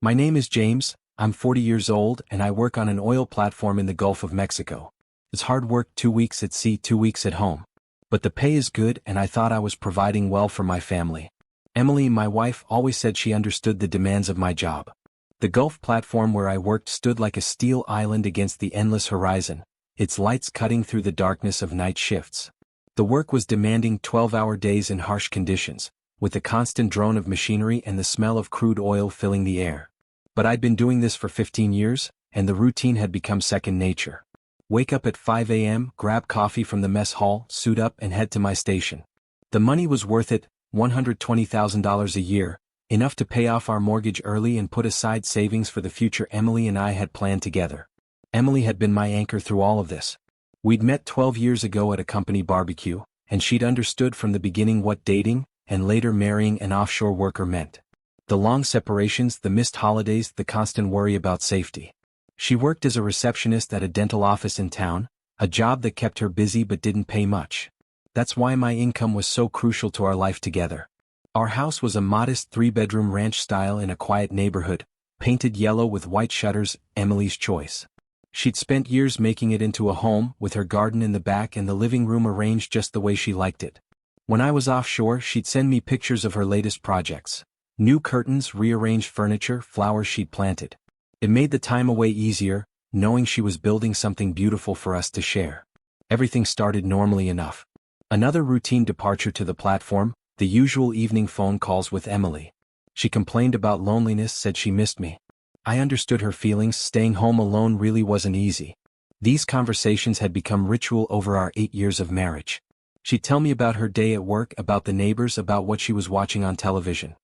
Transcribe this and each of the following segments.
My name is James, I'm 40 years old and I work on an oil platform in the Gulf of Mexico. It's hard work, 2 weeks at sea, 2 weeks at home. But the pay is good and I thought I was providing well for my family. Emily, my wife, always said she understood the demands of my job. The Gulf platform where I worked stood like a steel island against the endless horizon, its lights cutting through the darkness of night shifts. The work was demanding 12-hour days in harsh conditions, with the constant drone of machinery and the smell of crude oil filling the air. But I'd been doing this for 15 years, and the routine had become second nature. Wake up at 5 a.m., grab coffee from the mess hall, suit up and head to my station. The money was worth it, $120,000 a year, enough to pay off our mortgage early and put aside savings for the future Emily and I had planned together. Emily had been my anchor through all of this. We'd met 12 years ago at a company barbecue, and she'd understood from the beginning what dating, and later marrying an offshore worker meant. The long separations, the missed holidays, the constant worry about safety. She worked as a receptionist at a dental office in town, a job that kept her busy but didn't pay much. That's why my income was so crucial to our life together. Our house was a modest 3-bedroom ranch style in a quiet neighborhood, painted yellow with white shutters, Emily's choice. She'd spent years making it into a home, with her garden in the back and the living room arranged just the way she liked it. When I was offshore, she'd send me pictures of her latest projects. New curtains, rearranged furniture, flowers she'd planted. It made the time away easier, knowing she was building something beautiful for us to share. Everything started normally enough. Another routine departure to the platform, the usual evening phone calls with Emily. She complained about loneliness, said she missed me. I understood her feelings, staying home alone really wasn't easy. These conversations had become ritual over our 8 years of marriage. She'd tell me about her day at work, about the neighbors, about what she was watching on television.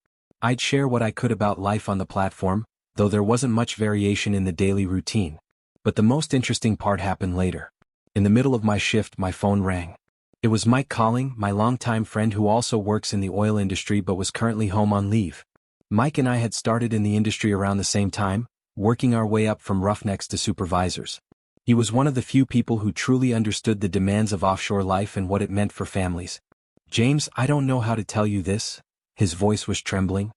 I'd share what I could about life on the platform, though there wasn't much variation in the daily routine. But the most interesting part happened later. In the middle of my shift, my phone rang. It was Mike calling, my longtime friend who also works in the oil industry but was currently home on leave. Mike and I had started in the industry around the same time, working our way up from roughnecks to supervisors. He was one of the few people who truly understood the demands of offshore life and what it meant for families. James, I don't know how to tell you this. His voice was trembling.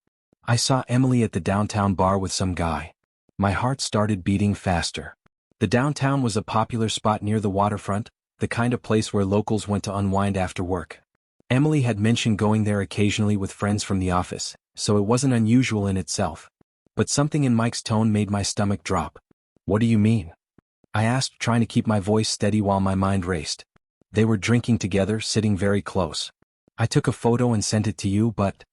I saw Emily at the downtown bar with some guy. My heart started beating faster. The downtown was a popular spot near the waterfront, the kind of place where locals went to unwind after work. Emily had mentioned going there occasionally with friends from the office, so it wasn't unusual in itself. But something in Mike's tone made my stomach drop. What do you mean? I asked, trying to keep my voice steady while my mind raced. They were drinking together, sitting very close. I took a photo and sent it to you, but...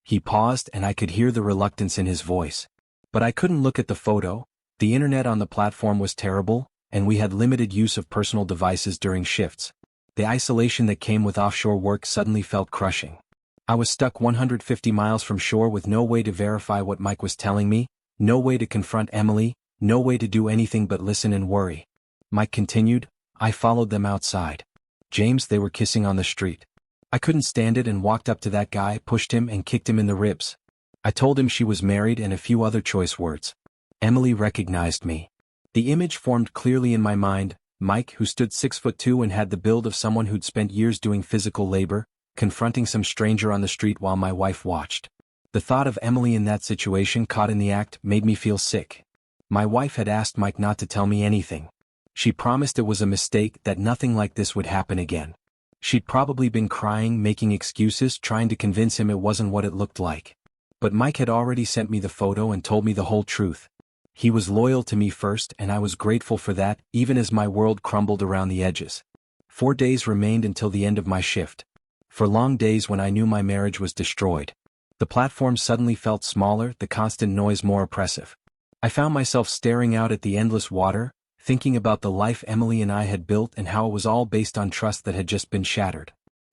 He paused and I could hear the reluctance in his voice. But I couldn't look at the photo. The internet on the platform was terrible, and we had limited use of personal devices during shifts. The isolation that came with offshore work suddenly felt crushing. I was stuck 150 miles from shore with no way to verify what Mike was telling me, no way to confront Emily, no way to do anything but listen and worry. Mike continued, I followed them outside. James, they were kissing on the street. I couldn't stand it and walked up to that guy, pushed him and kicked him in the ribs. I told him she was married and a few other choice words. Emily recognized me. The image formed clearly in my mind, Mike, who stood 6'2" and had the build of someone who'd spent years doing physical labor, confronting some stranger on the street while my wife watched. The thought of Emily in that situation, caught in the act, made me feel sick. My wife had asked Mike not to tell me anything. She promised it was a mistake, that nothing like this would happen again. She'd probably been crying, making excuses, trying to convince him it wasn't what it looked like. But Mike had already sent me the photo and told me the whole truth. He was loyal to me first, and I was grateful for that, even as my world crumbled around the edges. 4 days remained until the end of my shift. For long days when I knew my marriage was destroyed. The platform suddenly felt smaller, the constant noise more oppressive. I found myself staring out at the endless water, thinking about the life Emily and I had built and how it was all based on trust that had just been shattered.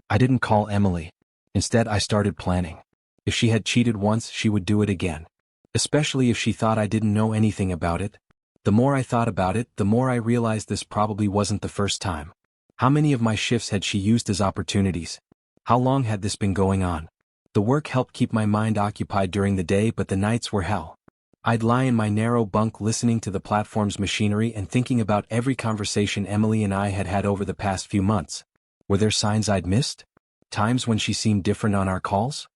I didn't call Emily. Instead, I started planning. If she had cheated once, she would do it again. Especially if she thought I didn't know anything about it. The more I thought about it, the more I realized this probably wasn't the first time. How many of my shifts had she used as opportunities? How long had this been going on? The work helped keep my mind occupied during the day, but the nights were hell. I'd lie in my narrow bunk listening to the platform's machinery and thinking about every conversation Emily and I had had over the past few months. Were there signs I'd missed? Times when she seemed different on our calls?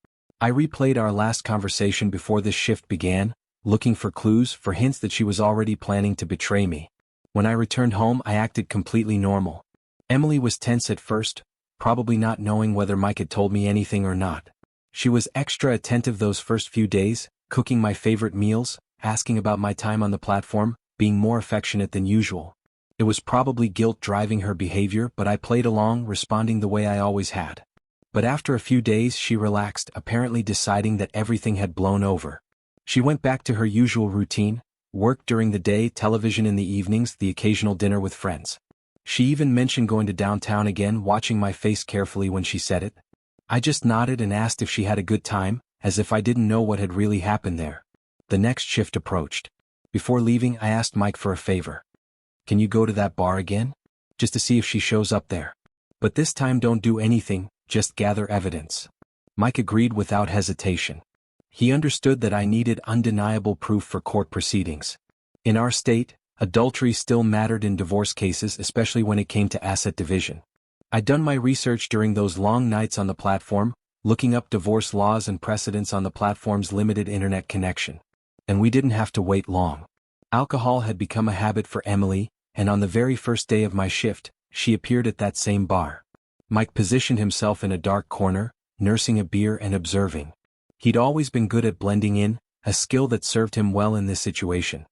I replayed our last conversation before this shift began, looking for clues, for hints that she was already planning to betray me. When I returned home, I acted completely normal. Emily was tense at first, probably not knowing whether Mike had told me anything or not. She was extra attentive those first few days, cooking my favorite meals, asking about my time on the platform, being more affectionate than usual. It was probably guilt driving her behavior, but I played along, responding the way I always had. But after a few days she relaxed, apparently deciding that everything had blown over. She went back to her usual routine: work during the day, television in the evenings, the occasional dinner with friends. She even mentioned going to downtown again, watching my face carefully when she said it. I just nodded and asked if she had a good time, as if I didn't know what had really happened there. The next shift approached. Before leaving, I asked Mike for a favor. Can you go to that bar again? Just to see if she shows up there. But this time don't do anything, just gather evidence. Mike agreed without hesitation. He understood that I needed undeniable proof for court proceedings. In our state, adultery still mattered in divorce cases, especially when it came to asset division. I'd done my research during those long nights on the platform, looking up divorce laws and precedents on the platform's limited internet connection. And we didn't have to wait long. Alcohol had become a habit for Emily, and on the very first day of my shift, she appeared at that same bar. Mike positioned himself in a dark corner, nursing a beer and observing. He'd always been good at blending in, a skill that served him well in this situation.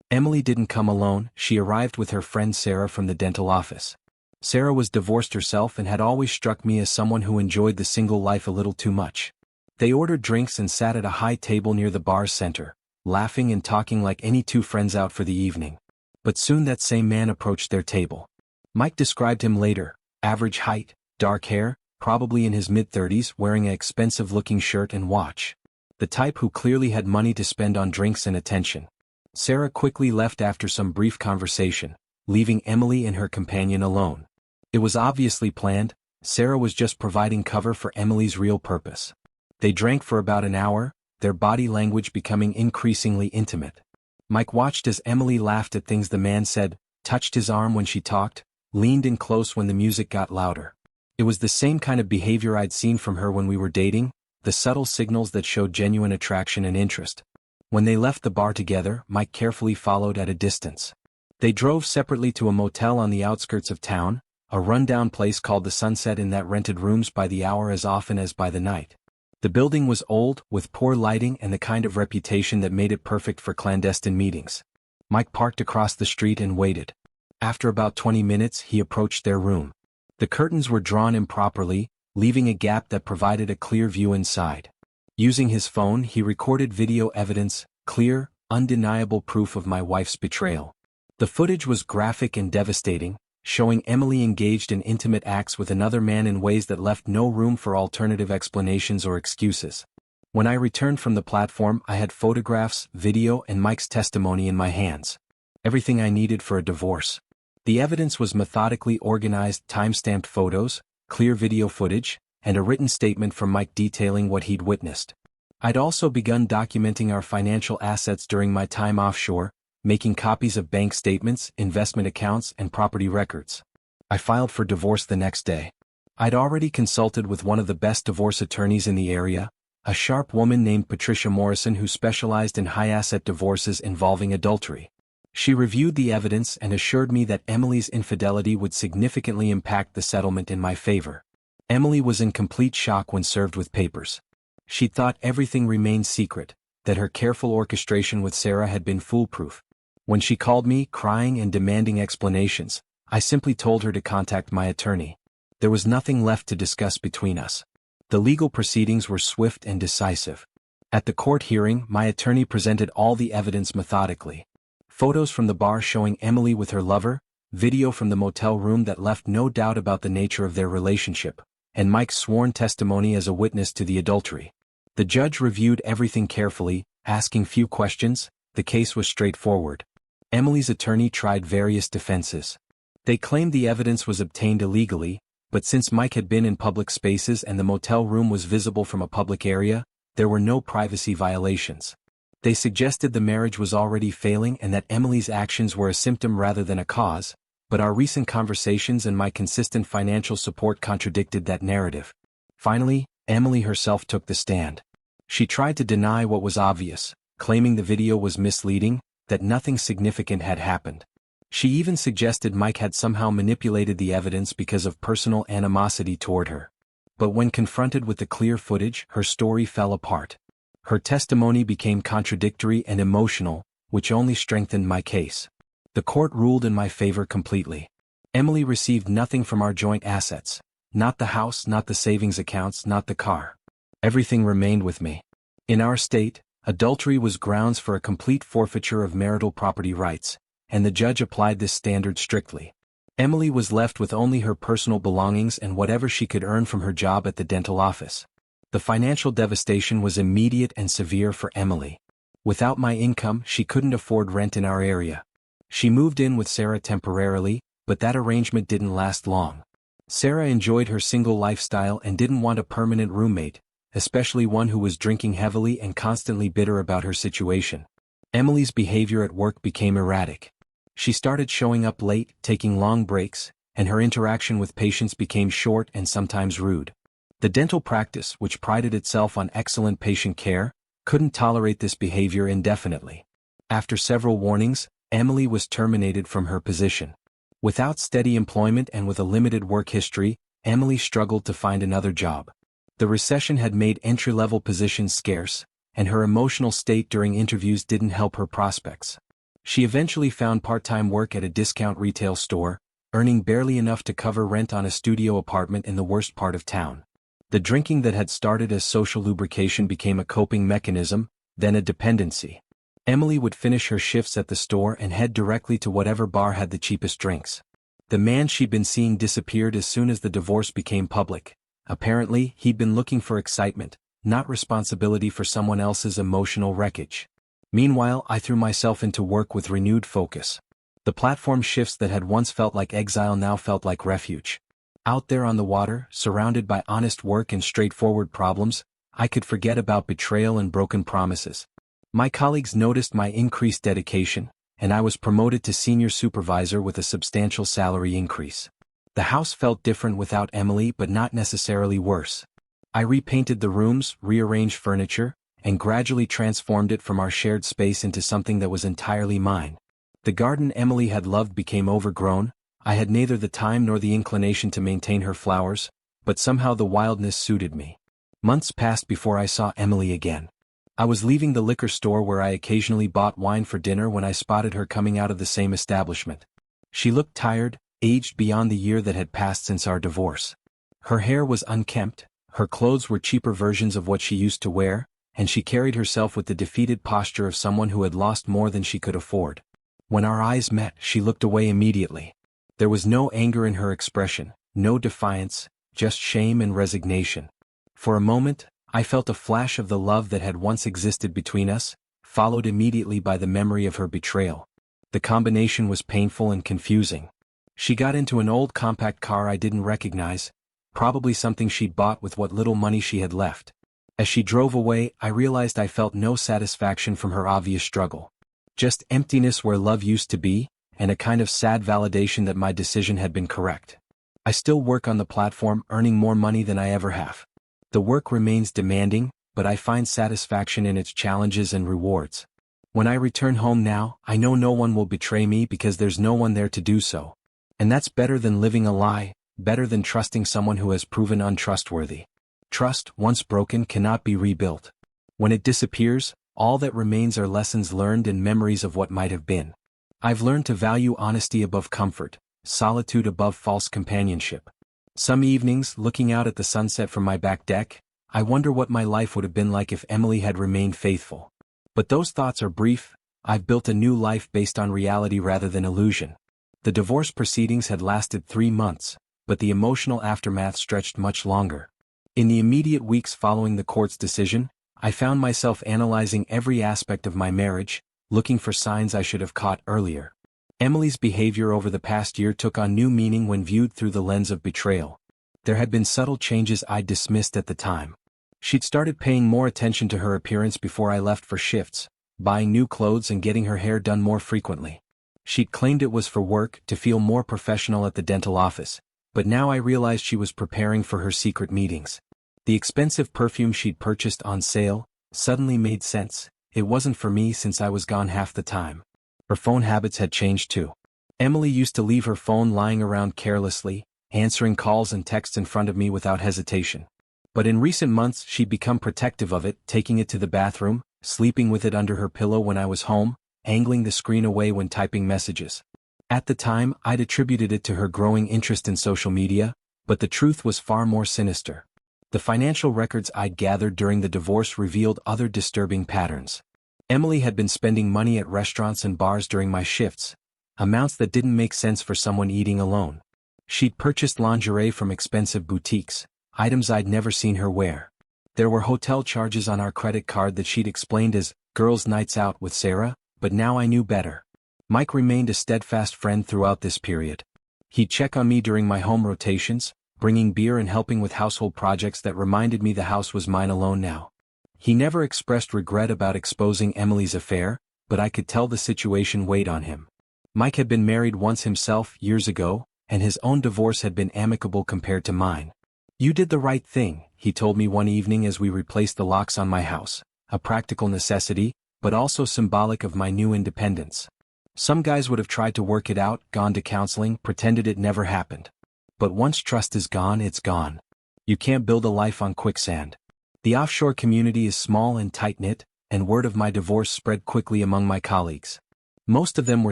Emily didn't come alone. She arrived with her friend Sarah from the dental office. Sarah was divorced herself and had always struck me as someone who enjoyed the single life a little too much. They ordered drinks and sat at a high table near the bar's center, laughing and talking like any two friends out for the evening. But soon that same man approached their table. Mike described him later: average height, dark hair, probably in his mid-30s, wearing an expensive-looking shirt and watch. The type who clearly had money to spend on drinks and attention. Sarah quickly left after some brief conversation, leaving Emily and her companion alone. It was obviously planned. Sarah was just providing cover for Emily's real purpose. They drank for about an hour, their body language becoming increasingly intimate. Mike watched as Emily laughed at things the man said, touched his arm when she talked, leaned in close when the music got louder. It was the same kind of behavior I'd seen from her when we were dating, the subtle signals that showed genuine attraction and interest. When they left the bar together, Mike carefully followed at a distance. They drove separately to a motel on the outskirts of town, a rundown place called the Sunset Inn that rented rooms by the hour as often as by the night. The building was old, with poor lighting and the kind of reputation that made it perfect for clandestine meetings. Mike parked across the street and waited. After about 20 minutes, he approached their room. The curtains were drawn improperly, leaving a gap that provided a clear view inside. Using his phone, he recorded video evidence, clear, undeniable proof of my wife's betrayal. The footage was graphic and devastating, showing Emily engaged in intimate acts with another man in ways that left no room for alternative explanations or excuses. When I returned from the platform, I had photographs, video, and Mike's testimony in my hands. Everything I needed for a divorce. The evidence was methodically organized: time-stamped photos, clear video footage, and a written statement from Mike detailing what he'd witnessed. I'd also begun documenting our financial assets during my time offshore, making copies of bank statements, investment accounts, and property records. I filed for divorce the next day. I'd already consulted with one of the best divorce attorneys in the area, a sharp woman named Patricia Morrison who specialized in high-asset divorces involving adultery. She reviewed the evidence and assured me that Emily's infidelity would significantly impact the settlement in my favor. Emily was in complete shock when served with papers. She'd thought everything remained secret, that her careful orchestration with Sarah had been foolproof. When she called me, crying and demanding explanations, I simply told her to contact my attorney. There was nothing left to discuss between us. The legal proceedings were swift and decisive. At the court hearing, my attorney presented all the evidence methodically. Photos from the bar showing Emily with her lover, video from the motel room that left no doubt about the nature of their relationship, and Mike's sworn testimony as a witness to the adultery. The judge reviewed everything carefully, asking few questions. The case was straightforward. Emily's attorney tried various defenses. They claimed the evidence was obtained illegally, but since Mike had been in public spaces and the motel room was visible from a public area, there were no privacy violations. They suggested the marriage was already failing and that Emily's actions were a symptom rather than a cause, but our recent conversations and my consistent financial support contradicted that narrative. Finally, Emily herself took the stand. She tried to deny what was obvious: claiming the video was misleading, that nothing significant had happened. She even suggested Mike had somehow manipulated the evidence because of personal animosity toward her. But when confronted with the clear footage, her story fell apart. Her testimony became contradictory and emotional, which only strengthened my case. The court ruled in my favor completely. Emily received nothing from our joint assets. Not the house, not the savings accounts, not the car. Everything remained with me. In our state, adultery was grounds for a complete forfeiture of marital property rights, and the judge applied this standard strictly. Emily was left with only her personal belongings and whatever she could earn from her job at the dental office. The financial devastation was immediate and severe for Emily. Without my income, she couldn't afford rent in our area. She moved in with Sarah temporarily, but that arrangement didn't last long. Sarah enjoyed her single lifestyle and didn't want a permanent roommate, especially one who was drinking heavily and constantly bitter about her situation. Emily's behavior at work became erratic. She started showing up late, taking long breaks, and her interaction with patients became short and sometimes rude. The dental practice, which prided itself on excellent patient care, couldn't tolerate this behavior indefinitely. After several warnings, Emily was terminated from her position. Without steady employment and with a limited work history, Emily struggled to find another job. The recession had made entry-level positions scarce, and her emotional state during interviews didn't help her prospects. She eventually found part-time work at a discount retail store, earning barely enough to cover rent on a studio apartment in the worst part of town. The drinking that had started as social lubrication became a coping mechanism, then a dependency. Emily would finish her shifts at the store and head directly to whatever bar had the cheapest drinks. The man she'd been seeing disappeared as soon as the divorce became public. Apparently, he'd been looking for excitement, not responsibility for someone else's emotional wreckage. Meanwhile, I threw myself into work with renewed focus. The platform shifts that had once felt like exile now felt like refuge. Out there on the water, surrounded by honest work and straightforward problems, I could forget about betrayal and broken promises. My colleagues noticed my increased dedication, and I was promoted to senior supervisor with a substantial salary increase. The house felt different without Emily, but not necessarily worse. I repainted the rooms, rearranged furniture, and gradually transformed it from our shared space into something that was entirely mine. The garden Emily had loved became overgrown. I had neither the time nor the inclination to maintain her flowers, but somehow the wildness suited me. Months passed before I saw Emily again. I was leaving the liquor store where I occasionally bought wine for dinner when I spotted her coming out of the same establishment. She looked tired, aged beyond the year that had passed since our divorce. Her hair was unkempt, her clothes were cheaper versions of what she used to wear, and she carried herself with the defeated posture of someone who had lost more than she could afford. When our eyes met, she looked away immediately. There was no anger in her expression, no defiance, just shame and resignation. For a moment, I felt a flash of the love that had once existed between us, followed immediately by the memory of her betrayal. The combination was painful and confusing. She got into an old compact car I didn't recognize, probably something she'd bought with what little money she had left. As she drove away, I realized I felt no satisfaction from her obvious struggle. Just emptiness where love used to be, and a kind of sad validation that my decision had been correct. I still work on the platform, earning more money than I ever have. The work remains demanding, but I find satisfaction in its challenges and rewards. When I return home now, I know no one will betray me because there's no one there to do so. And that's better than living a lie, better than trusting someone who has proven untrustworthy. Trust, once broken, cannot be rebuilt. When it disappears, all that remains are lessons learned and memories of what might have been. I've learned to value honesty above comfort, solitude above false companionship. Some evenings, looking out at the sunset from my back deck, I wonder what my life would have been like if Emily had remained faithful. But those thoughts are brief. I've built a new life based on reality rather than illusion. The divorce proceedings had lasted 3 months, but the emotional aftermath stretched much longer. In the immediate weeks following the court's decision, I found myself analyzing every aspect of my marriage, looking for signs I should have caught earlier. Emily's behavior over the past year took on new meaning when viewed through the lens of betrayal. There had been subtle changes I'd dismissed at the time. She'd started paying more attention to her appearance before I left for shifts, buying new clothes and getting her hair done more frequently. She'd claimed it was for work, to feel more professional at the dental office, but now I realized she was preparing for her secret meetings. The expensive perfume she'd purchased on sale suddenly made sense. it wasn't for me since I was gone half the time. Her phone habits had changed too. Emily used to leave her phone lying around carelessly, answering calls and texts in front of me without hesitation. But in recent months she'd become protective of it, taking it to the bathroom, sleeping with it under her pillow when I was home, angling the screen away when typing messages. At the time, I'd attributed it to her growing interest in social media, but the truth was far more sinister. The financial records I'd gathered during the divorce revealed other disturbing patterns. Emily had been spending money at restaurants and bars during my shifts, amounts that didn't make sense for someone eating alone. She'd purchased lingerie from expensive boutiques, items I'd never seen her wear. There were hotel charges on our credit card that she'd explained as girls' nights out with Sarah, but now I knew better. Mike remained a steadfast friend throughout this period. He'd check on me during my home rotations, bringing beer and helping with household projects that reminded me the house was mine alone now. He never expressed regret about exposing Emily's affair, but I could tell the situation weighed on him. Mike had been married once himself years ago, and his own divorce had been amicable compared to mine. "You did the right thing," he told me one evening as we replaced the locks on my house, a practical necessity, but also symbolic of my new independence. Some guys would have tried to work it out, gone to counseling, pretended it never happened. But once trust is gone, it's gone. You can't build a life on quicksand. The offshore community is small and tight-knit, and word of my divorce spread quickly among my colleagues. Most of them were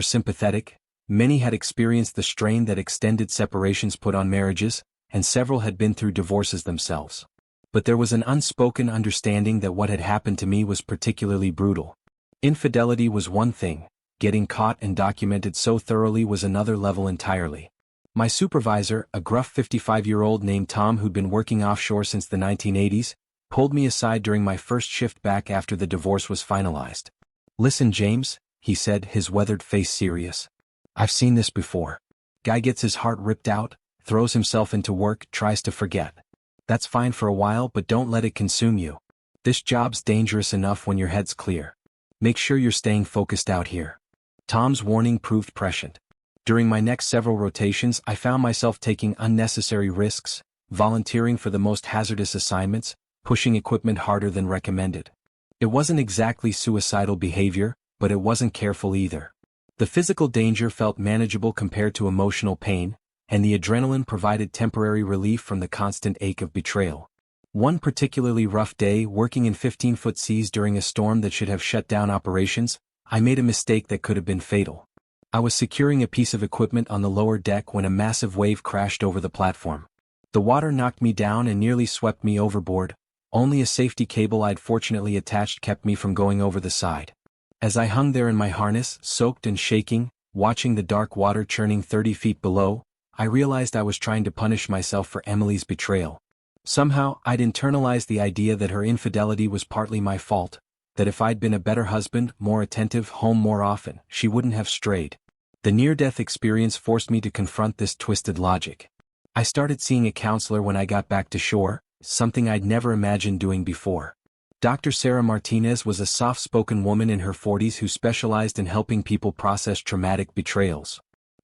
sympathetic, many had experienced the strain that extended separations put on marriages, and several had been through divorces themselves. But there was an unspoken understanding that what had happened to me was particularly brutal. Infidelity was one thing, getting caught and documented so thoroughly was another level entirely. My supervisor, a gruff 55-year-old named Tom who'd been working offshore since the 1980s, pulled me aside during my first shift back after the divorce was finalized. "Listen, James," he said, his weathered face serious. "I've seen this before. Guy gets his heart ripped out, throws himself into work, tries to forget. That's fine for a while, but don't let it consume you. This job's dangerous enough when your head's clear. Make sure you're staying focused out here." Tom's warning proved prescient. During my next several rotations, I found myself taking unnecessary risks, volunteering for the most hazardous assignments, pushing equipment harder than recommended. It wasn't exactly suicidal behavior, but it wasn't careful either. The physical danger felt manageable compared to emotional pain, and the adrenaline provided temporary relief from the constant ache of betrayal. One particularly rough day, working in 15-foot seas during a storm that should have shut down operations, I made a mistake that could have been fatal. I was securing a piece of equipment on the lower deck when a massive wave crashed over the platform. The water knocked me down and nearly swept me overboard. Only a safety cable I'd fortunately attached kept me from going over the side. As I hung there in my harness, soaked and shaking, watching the dark water churning 30 feet below, I realized I was trying to punish myself for Emily's betrayal. Somehow, I'd internalized the idea that her infidelity was partly my fault, that if I'd been a better husband, more attentive, home more often, she wouldn't have strayed. The near-death experience forced me to confront this twisted logic. I started seeing a counselor when I got back to shore, something I'd never imagined doing before. Dr. Sarah Martinez was a soft-spoken woman in her 40s who specialized in helping people process traumatic betrayals.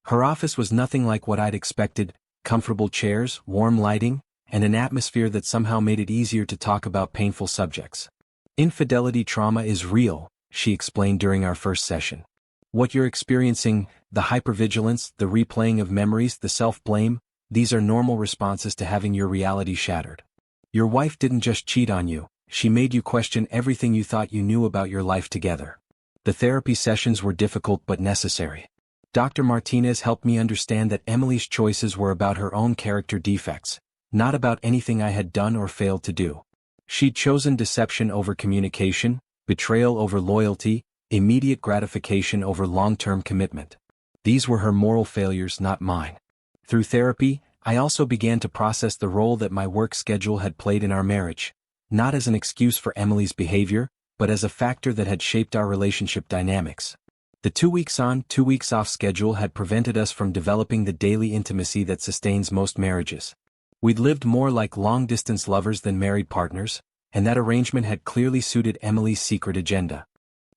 Her office was nothing like what I'd expected: comfortable chairs, warm lighting, and an atmosphere that somehow made it easier to talk about painful subjects. "Infidelity trauma is real," she explained during our first session. "What you're experiencing, the hypervigilance, the replaying of memories, the self-blame, these are normal responses to having your reality shattered. Your wife didn't just cheat on you, she made you question everything you thought you knew about your life together." The therapy sessions were difficult but necessary. Dr. Martinez helped me understand that Emily's choices were about her own character defects, not about anything I had done or failed to do. She'd chosen deception over communication, betrayal over loyalty, immediate gratification over long-term commitment. These were her moral failures, not mine. Through therapy, I also began to process the role that my work schedule had played in our marriage, not as an excuse for Emily's behavior, but as a factor that had shaped our relationship dynamics. The 2 weeks on, 2 weeks off schedule had prevented us from developing the daily intimacy that sustains most marriages. We'd lived more like long-distance lovers than married partners, and that arrangement had clearly suited Emily's secret agenda.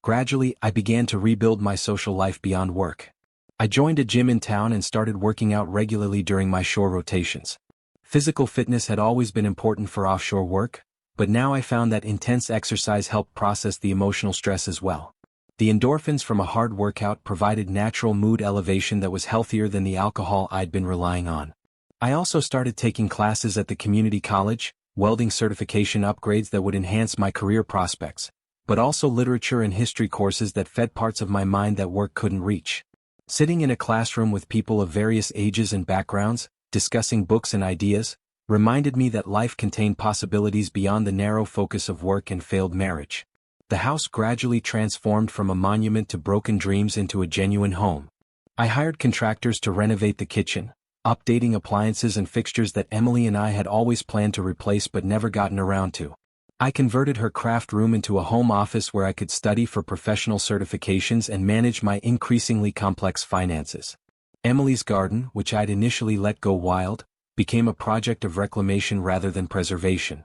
Gradually, I began to rebuild my social life beyond work. I joined a gym in town and started working out regularly during my shore rotations. Physical fitness had always been important for offshore work, but now I found that intense exercise helped process the emotional stress as well. The endorphins from a hard workout provided natural mood elevation that was healthier than the alcohol I'd been relying on. I also started taking classes at the community college, welding certification upgrades that would enhance my career prospects, but also literature and history courses that fed parts of my mind that work couldn't reach. Sitting in a classroom with people of various ages and backgrounds, discussing books and ideas, reminded me that life contained possibilities beyond the narrow focus of work and failed marriage. The house gradually transformed from a monument to broken dreams into a genuine home. I hired contractors to renovate the kitchen, updating appliances and fixtures that Emily and I had always planned to replace but never gotten around to. I converted her craft room into a home office where I could study for professional certifications and manage my increasingly complex finances. Emily's garden, which I'd initially let go wild, became a project of reclamation rather than preservation.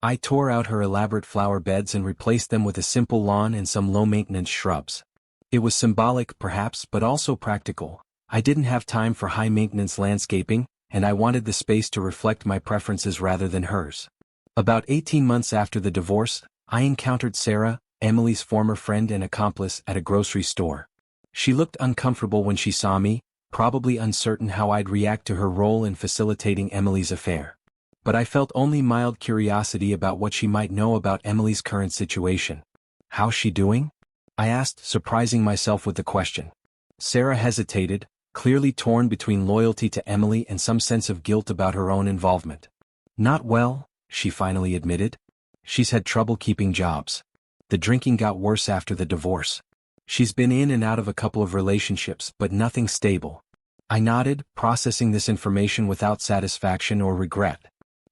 I tore out her elaborate flower beds and replaced them with a simple lawn and some low-maintenance shrubs. It was symbolic, perhaps, but also practical. I didn't have time for high-maintenance landscaping, and I wanted the space to reflect my preferences rather than hers. About 18 months after the divorce, I encountered Sarah, Emily's former friend and accomplice, at a grocery store. She looked uncomfortable when she saw me, probably uncertain how I'd react to her role in facilitating Emily's affair. But I felt only mild curiosity about what she might know about Emily's current situation. "How's she doing?" I asked, surprising myself with the question. Sarah hesitated, clearly torn between loyalty to Emily and some sense of guilt about her own involvement. "Not well," she finally admitted. "She's had trouble keeping jobs. The drinking got worse after the divorce. She's been in and out of a couple of relationships, but nothing stable." I nodded, processing this information without satisfaction or regret.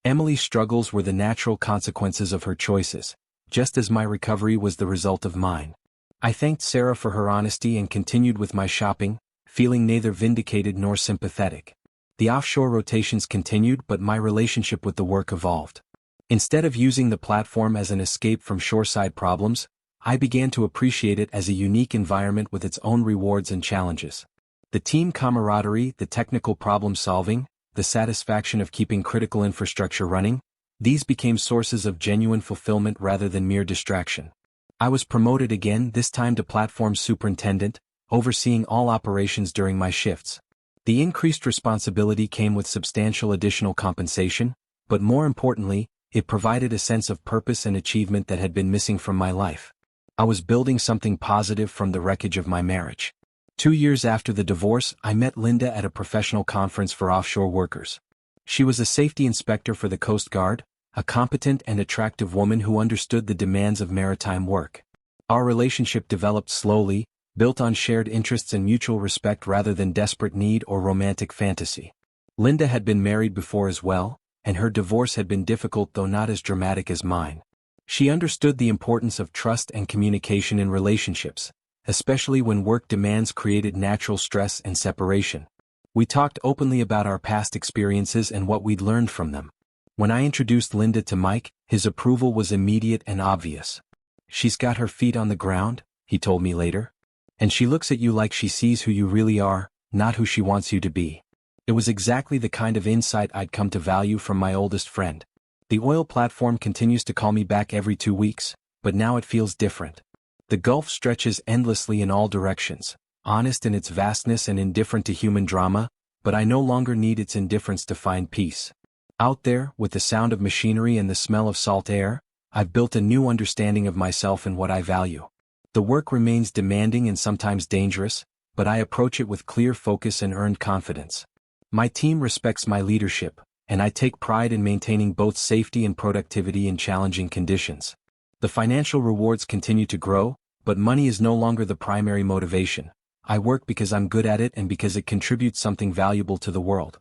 Emily's struggles were the natural consequences of her choices, just as my recovery was the result of mine. I thanked Sarah for her honesty and continued with my shopping, feeling neither vindicated nor sympathetic. The offshore rotations continued, but my relationship with the work evolved. Instead of using the platform as an escape from shoreside problems, I began to appreciate it as a unique environment with its own rewards and challenges. The team camaraderie, the technical problem-solving, the satisfaction of keeping critical infrastructure running, these became sources of genuine fulfillment rather than mere distraction. I was promoted again, this time to platform superintendent, overseeing all operations during my shifts. The increased responsibility came with substantial additional compensation, but more importantly, it provided a sense of purpose and achievement that had been missing from my life. I was building something positive from the wreckage of my marriage. 2 years after the divorce, I met Linda at a professional conference for offshore workers. She was a safety inspector for the Coast Guard, a competent and attractive woman who understood the demands of maritime work. Our relationship developed slowly, built on shared interests and mutual respect rather than desperate need or romantic fantasy. Linda had been married before as well, and her divorce had been difficult though not as dramatic as mine. She understood the importance of trust and communication in relationships, especially when work demands created natural stress and separation. We talked openly about our past experiences and what we'd learned from them. When I introduced Linda to Mike, his approval was immediate and obvious. "She's got her feet on the ground," he told me later. "And she looks at you like she sees who you really are, not who she wants you to be." It was exactly the kind of insight I'd come to value from my oldest friend. The oil platform continues to call me back every 2 weeks, but now it feels different. The gulf stretches endlessly in all directions, honest in its vastness and indifferent to human drama, but I no longer need its indifference to find peace. Out there, with the sound of machinery and the smell of salt air, I've built a new understanding of myself and what I value. The work remains demanding and sometimes dangerous, but I approach it with clear focus and earned confidence. My team respects my leadership, and I take pride in maintaining both safety and productivity in challenging conditions. The financial rewards continue to grow, but money is no longer the primary motivation. I work because I'm good at it and because it contributes something valuable to the world.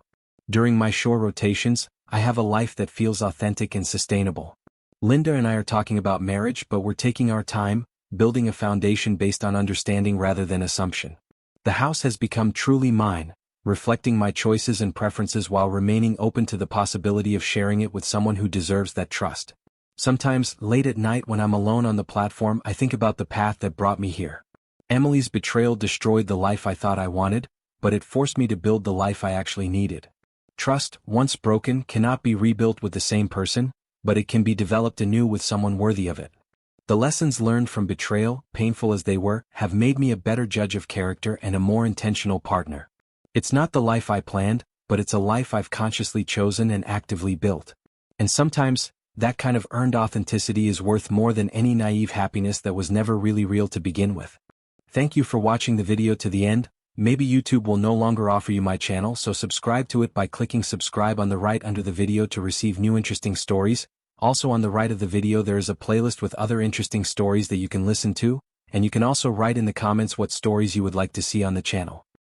During my shore rotations, I have a life that feels authentic and sustainable. Linda and I are talking about marriage, but we're taking our time, building a foundation based on understanding rather than assumption. The house has become truly mine, reflecting my choices and preferences while remaining open to the possibility of sharing it with someone who deserves that trust. Sometimes, late at night when I'm alone on the platform, I think about the path that brought me here. Emily's betrayal destroyed the life I thought I wanted, but it forced me to build the life I actually needed. Trust, once broken, cannot be rebuilt with the same person, but it can be developed anew with someone worthy of it. The lessons learned from betrayal, painful as they were, have made me a better judge of character and a more intentional partner. It's not the life I planned, but it's a life I've consciously chosen and actively built. And sometimes, that kind of earned authenticity is worth more than any naive happiness that was never really real to begin with. Thank you for watching the video to the end. Maybe YouTube will no longer offer you my channel, so subscribe to it by clicking subscribe on the right under the video to receive new interesting stories. Also on the right of the video there is a playlist with other interesting stories that you can listen to, and you can also write in the comments what stories you would like to see on the channel.